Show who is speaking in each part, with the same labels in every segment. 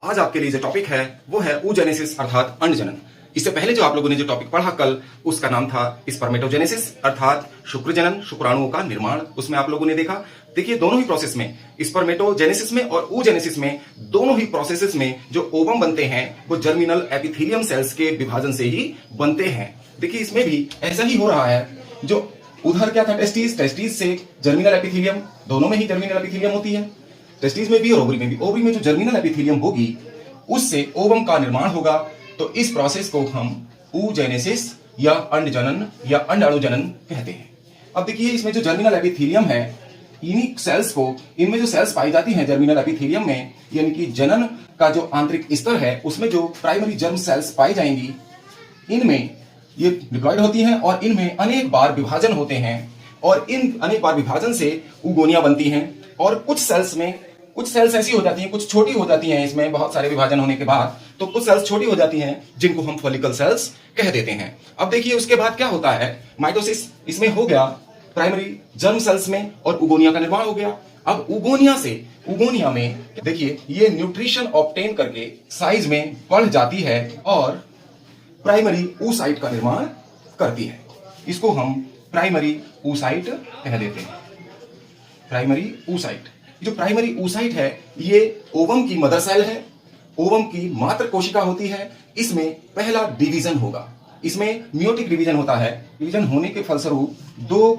Speaker 1: आज आपके लिए जो टॉपिक है वो है oogenesis अर्थात अंडजनन। इससे पहले जो आप लोगों ने जो टॉपिक पढ़ा कल, उसका नाम था स्पर्मेटोजेनेसिस अर्थात शुक्रजनन, शुक्राणुओं का निर्माण। उसमें आप लोगों ने देखा, देखिए दोनों ही प्रोसेस में, स्पर्मेटोजेनेसिस में और oogenesis में, दोनों ही प्रोसेसेस में जो ओवम बनते हैं वो जर्मिनल एपिथेलियम सेल्स के विभाजन से ही बनते हैं। देखिए इसमें भी ऐसा ही हो रहा है। जो उधर क्या था, टेस्टिस, टेस्टिस से जर्मिनल एपिथेलियम, दोनों में ही जर्मिनल एपिथेलियम होती है, टेस्टिस में भी और ओवरी में भी। ओवरी में जो जर्मिनल एपिथेलियम होगी उससे ओवम का निर्माण होगा। तो इस प्रोसेस को हम oogenesis या अंडजनन या अंडाणुजनन कहते हैं। अब देखिए इसमें जो जर्मिनल एपिथेलियम है, इन्हीं सेल्स को, इनमें जो सेल्स पाई जाती हैं जर्मिनल एपिथेलियम में, यानी कि जनन का जो आंतरिक स्तर है उसमें जो प्राइमरी जर्म सेल्स पाई जाएंगी, इनमें ये डिप्लॉयड होती हैं और इनमें अनेक बार विभाजन होते हैं और इन अनेक बार विभाजन से उगोनिया बनती हैं। और कुछ सेल्स में, कुछ सेल्स ऐसी हो जाती हैं, कुछ छोटी हो जाती हैं इसमें बहुत सारे विभाजन होने के बाद, तो कुछ सेल्स छोटी हो जाती हैं जिनको हम फॉलिकल सेल्स कह देते हैं। अब देखिए उसके बाद क्या होता है, माइटोसिस इसमें हो गया प्राइमरी जर्म सेल्स में और उगोनिया का निर्माण हो गया। अब उगोनिया से, उगोनिया में देखिए ये न्यूट्रिशन ऑब्टेन करके साइज में बढ़ जाती है और प्राइमरी oocyte का निर्माण करती है। इसको हम प्राइमरी oocyte कह देते हैं। प्राइमरी oocyte, जो प्राइमरी oocyte है ये ओवम की मदर सेल है, ओवम की मात्र कोशिका होती है। इसमें पहला डिवीजन होगा, इसमें म्योटिक डिवीजन होता है। डिवीजन होने के फलस्वरूप दो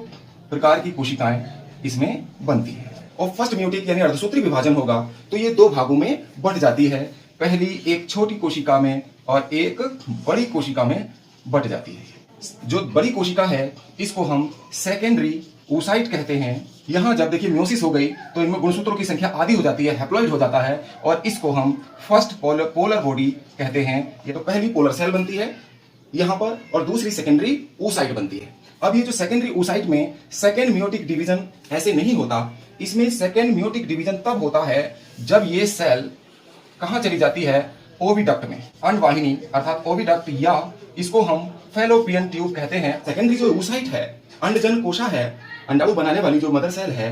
Speaker 1: प्रकार की कोशिकाएं इसमें बनती है और फर्स्ट म्योटिक यानी अर्धसूत्री विभाजन होगा तो ये दो भागों में बढ़ जाती है। पहली एक छोटी कोशिका में और एक बड़ी कोशिका में बढ़ जाती है। जो बड़ी कोशिका है इसको हम सेकेंडरी oocyte कहते हैं। यहां जब देखिए म्योसिस हो गई तो इनमें गुणसूत्रों की संख्या आधी हो जाती है, हैप्लॉइड हो जाता है और इसको हम फर्स्ट पोलर बॉडी कहते हैं। ये तो पहली पोलर सेल बनती है यहां पर और दूसरी सेकेंडरी oocyte बनती है। अब ये जो सेकेंडरी oocyte में सेकेंड म्योटिक डिवीजन ऐसे नहीं होता। इसमें सेकेंड म्योटिक डिवीजन तब होता है जब ये सेल कहां चली जाती है, ओविडक्ट में, अंडवाहिनी अर्थात ओविडक्ट, या इसको हम फैलोपियन ट्यूब कहते हैं। सेकेंडरी जो oocyte है, अंडजन कोशा है, अंडाणु बनाने वाली जो मदर सेल है,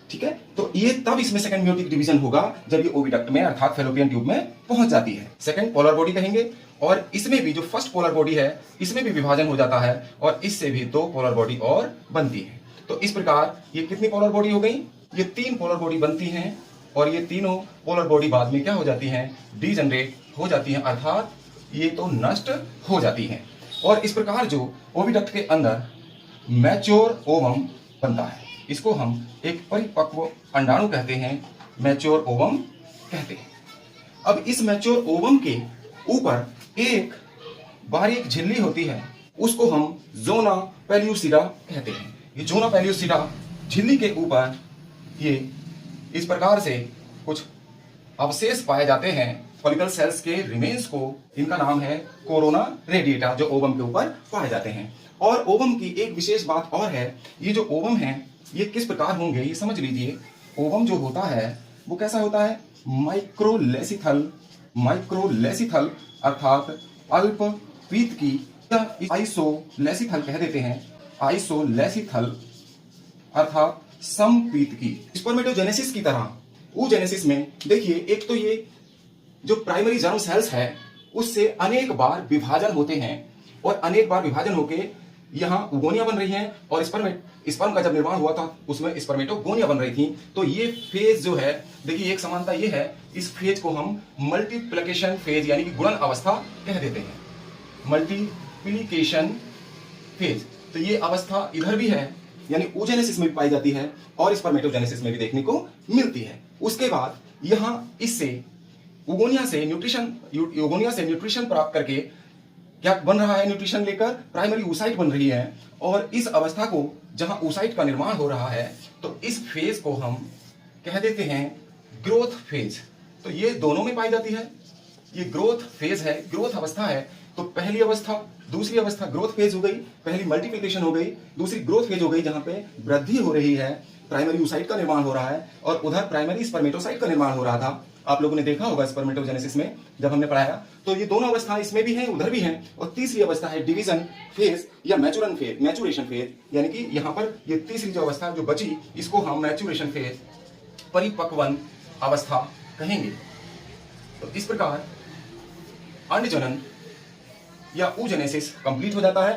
Speaker 1: ठीक है, तो ये तब इसमें सेकंड म्योटिक डिवीजन होगा जब ये ओविडक्ट में अर्थात फैलोपियन ट्यूब में पहुंच जाती है। सेकंड पोलर बॉडी कहेंगे। और इसमें भी जो फर्स्ट पोलर बॉडी है इसमें भी विभाजन हो जाता है और इससे भी दो पोलर बॉडी और बनती है। तो इस प्रकार ये कितनी पोलर बॉडी हो गई, ये तीन पोलर बॉडी बनती हैं और ये तीनों पोलर बॉडी बाद में क्या हो जाती हैं, डीजनरेट हो जाती हैं अर्थात ये तो नष्ट हो जाती हैं। और इस प्रकार जो ओविडक्ट के अंदर मैच्योर ओवम बनता है, इसको हम एक परिपक्व अंडाणु कहते हैं, मैच्योर ओवम कहते हैं। अब इस मैच्योर ओवम के ऊपर एक बारीक झिल्ली होती है, उसको हम जोना पेल्यूसिडा कहते हैं। ये जोना पेल्यूसिडा झिल्ली के ऊपर ये इस प्रकार से कुछ अवशेष पाए जाते हैं फॉलिकल सेल्स के रिमेन्स को, इनका नाम है कोरोना रेडिएटा, जो ओवम के ऊपर पाए जाते हैं। और ओवम की एक विशेष बात और है, ये जो ओवम है ये किस प्रकार होंगे ये समझ लीजिए। ओवम जो होता है वो कैसा होता है, माइक्रोलेसिथल, माइक्रोलेसिथल अर्थात अल्प पीत की, आइसोलेसिथल कह देते हैं, आइसोलेसिथल अर्थात समपीत की। स्पर्मेटोजेनेसिस की तरह oogenesis में देखिए एक तो ये जो प्राइमरी जर्म सेल्स है उससे अनेक बार विभाजन होते हैं और अनेक बार विभाजन होके यहाँ उगोनिया बन रही हैं और स्पर्म का जब निर्माण हुआ था उसमें स्पर्मेटोगोनिया बन रही थी। तो ये फेज जो है, देखिए एक समानता ये है, इस फेज को हम मल्टीप्लिकेशन फेज यानी कि गुणन अवस्था कह देते हैं, मल्टीप्लिकेशन फेज। तो ये अवस्था इधर भी है यानी oogenesis में भी पाई जाती है और स्पर्मेटोजेनेसिस में भी देखने को मिलती है। उसके बाद यहाँ इससे उगोनिया से न्यूट्रिशन प्राप्त करके क्या बन रहा है, न्यूट्रिशन लेकर प्राइमरी oocyte बन रही है और इस अवस्था को जहां oocyte का निर्माण हो रहा है तो इस फेज को हम कह देते हैं ग्रोथ फेज। तो ये दोनों में पाई जाती है, ये ग्रोथ फेज है, ग्रोथ अवस्था है। तो पहली अवस्था, दूसरी अवस्था ग्रोथ फेज हो गई, पहली मल्टीप्लिकेशन हो गई, दूसरी ग्रोथ फेज हो गई जहां पे वृद्धि हो रही है, प्राइमरी oocyte का निर्माण हो रहा है और उधर प्राइमरी स्पर्मेटोसाइट का निर्माण हो रहा था। आप लोगों ने देखा होगा स्पर्मेटोजेनेसिस में जब हमने पढ़ाया, तो ये दोनों अवस्था इसमें भी हैं उधर भी हैं। और तीसरी अवस्था है डिवीजन फेज या मैचुरेशन फेज, यानी कि यहाँ पर ये तीसरी जो अवस्था जो बची इसको हम मैचुरेशन फेज, परिपक्वन अवस्था कहेंगे। तो इस प्रकार अंड जनन या oogenesis कंप्लीट हो जाता है।